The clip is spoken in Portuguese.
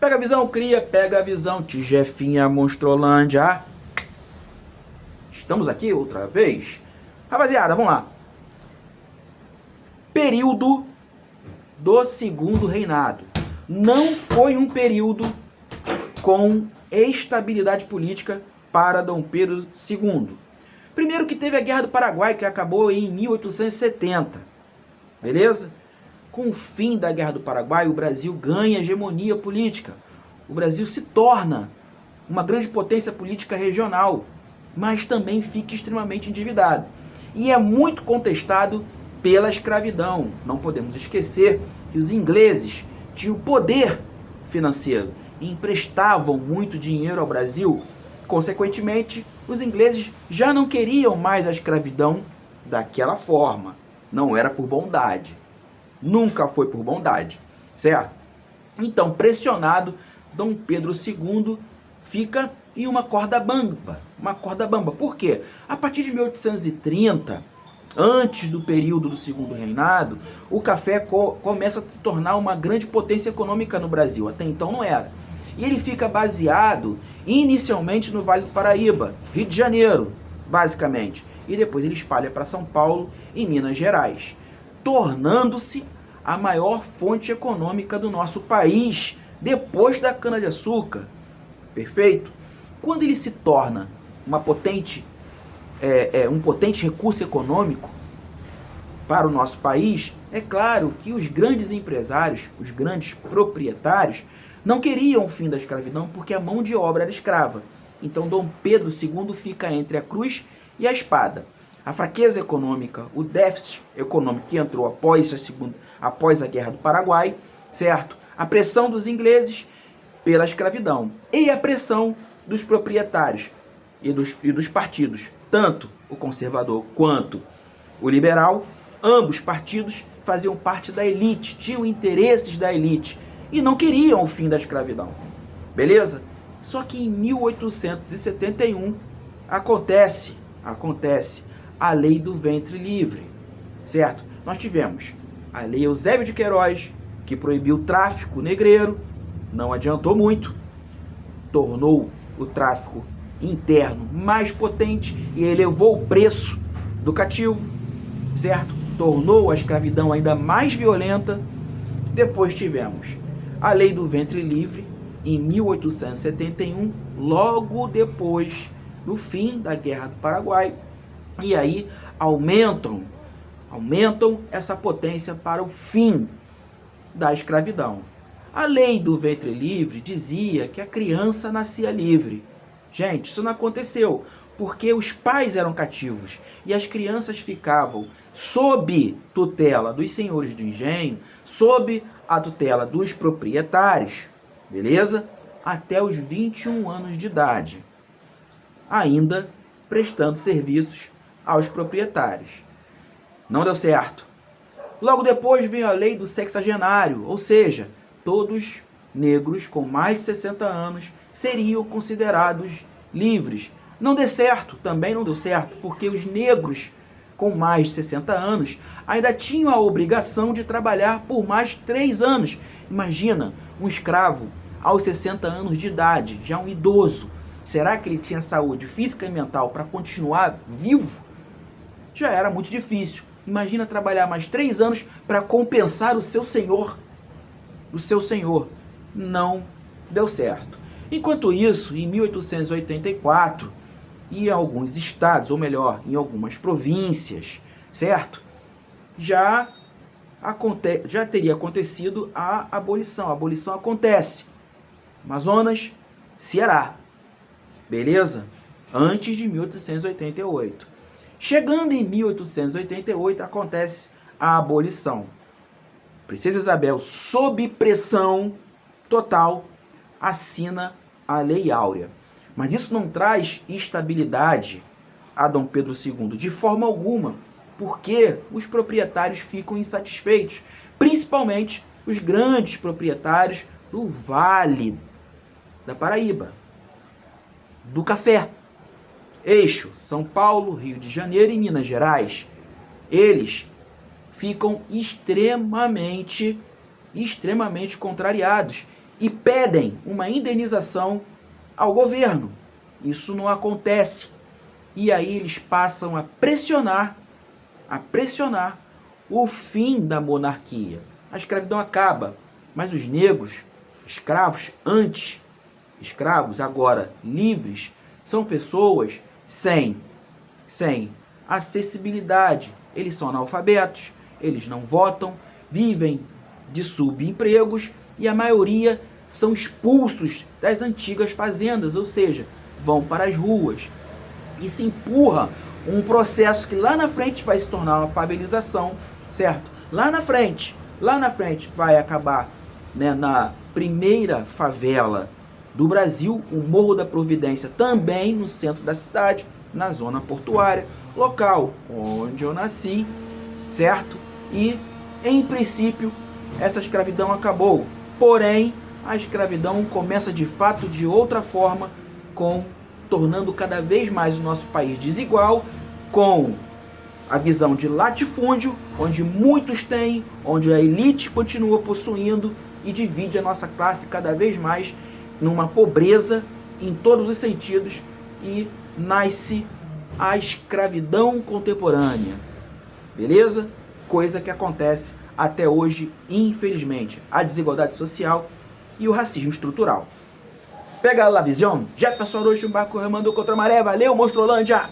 Pega a visão, cria, pega a visão, Tijefinha Monstrolândia. Estamos aqui outra vez. Rapaziada, vamos lá. Período do Segundo Reinado. Não foi um período com estabilidade política para Dom Pedro II. Primeiro que teve a Guerra do Paraguai, que acabou em 1870. Beleza? Com o fim da Guerra do Paraguai, o Brasil ganha hegemonia política. O Brasil se torna uma grande potência política regional, mas também fica extremamente endividado. E é muito contestado pela escravidão. Não podemos esquecer que os ingleses tinham poder financeiro e emprestavam muito dinheiro ao Brasil. Consequentemente, os ingleses já não queriam mais a escravidão daquela forma. Não era por bondade. Nunca foi por bondade, certo? Então, pressionado, Dom Pedro II fica em uma corda bamba. Uma corda bamba. Por quê? A partir de 1830, antes do período do Segundo Reinado, o café começa a se tornar uma grande potência econômica no Brasil. Até então não era. E ele fica baseado inicialmente no Vale do Paraíba, Rio de Janeiro, basicamente. E depois ele espalha para São Paulo e Minas Gerais, tornando-se a maior fonte econômica do nosso país, depois da cana-de-açúcar. Perfeito? Quando ele se torna um potente recurso econômico para o nosso país, é claro que os grandes empresários, os grandes proprietários, não queriam o fim da escravidão porque a mão de obra era escrava. Então Dom Pedro II fica entre a cruz e a espada. A fraqueza econômica, o déficit econômico que entrou após a Guerra do Paraguai, certo? A pressão dos ingleses pela escravidão e a pressão dos proprietários e dos partidos, tanto o conservador quanto o liberal, ambos partidos faziam parte da elite, tinham interesses da elite e não queriam o fim da escravidão. Beleza? Só que em 1871 acontece a Lei do Ventre Livre, certo? Nós tivemos a Lei Eusébio de Queiroz, que proibiu o tráfico negreiro, não adiantou muito, tornou o tráfico interno mais potente e elevou o preço do cativo, certo? Tornou a escravidão ainda mais violenta. Depois tivemos a Lei do Ventre Livre, em 1871, logo depois do fim da Guerra do Paraguai. E aí aumentam essa potência para o fim da escravidão. A Lei do Ventre Livre dizia que a criança nascia livre. Gente, isso não aconteceu, porque os pais eram cativos e as crianças ficavam sob tutela dos senhores do engenho, sob a tutela dos proprietários, beleza? Até os 21 anos de idade, ainda prestando serviços aos proprietários. Não deu certo. Logo depois veio a Lei do Sexagenário, ou seja, todos negros com mais de 60 anos seriam considerados livres. Não deu certo, também não deu certo, porque os negros com mais de 60 anos ainda tinham a obrigação de trabalhar por mais 3 anos. Imagina, um escravo aos 60 anos de idade, já um idoso. Será que ele tinha saúde física e mental para continuar vivo? Já era muito difícil. Imagina trabalhar mais 3 anos para compensar o seu senhor. O seu senhor. Não deu certo. Enquanto isso, em 1884, em alguns estados, ou melhor, em algumas províncias, certo? Já teria acontecido a abolição. A abolição acontece. Amazonas, Ceará. Beleza? Antes de 1888. Chegando em 1888, acontece a abolição. Princesa Isabel, sob pressão total, assina a Lei Áurea. Mas isso não traz estabilidade a Dom Pedro II, de forma alguma, porque os proprietários ficam insatisfeitos, principalmente os grandes proprietários do Vale da Paraíba, do café. Eixo, São Paulo, Rio de Janeiro e Minas Gerais. Eles ficam extremamente contrariados e pedem uma indenização ao governo. Isso não acontece. E aí eles passam a pressionar o fim da monarquia. A escravidão acaba, mas os negros, escravos antes, escravos agora livres, são pessoas sem acessibilidade. Eles são analfabetos, eles não votam, vivem de subempregos e a maioria são expulsos das antigas fazendas, ou seja, vão para as ruas. E se empurra um processo que lá na frente vai se tornar uma favelização, certo? Lá na frente vai acabar, né, na primeira favela do Brasil, o Morro da Providência, também no centro da cidade, na zona portuária, local onde eu nasci, certo? E, em princípio, essa escravidão acabou. Porém, a escravidão começa de fato de outra forma, tornando cada vez mais o nosso país desigual, com a visão de latifúndio, onde muitos têm, onde a elite continua possuindo e divide a nossa classe cada vez mais numa pobreza em todos os sentidos, e nasce a escravidão contemporânea, beleza? Coisa que acontece até hoje, infelizmente, a desigualdade social e o racismo estrutural. Pega lá a visão, Jefferson Orochi, um barco remando contra a maré, valeu, Monstrolândia!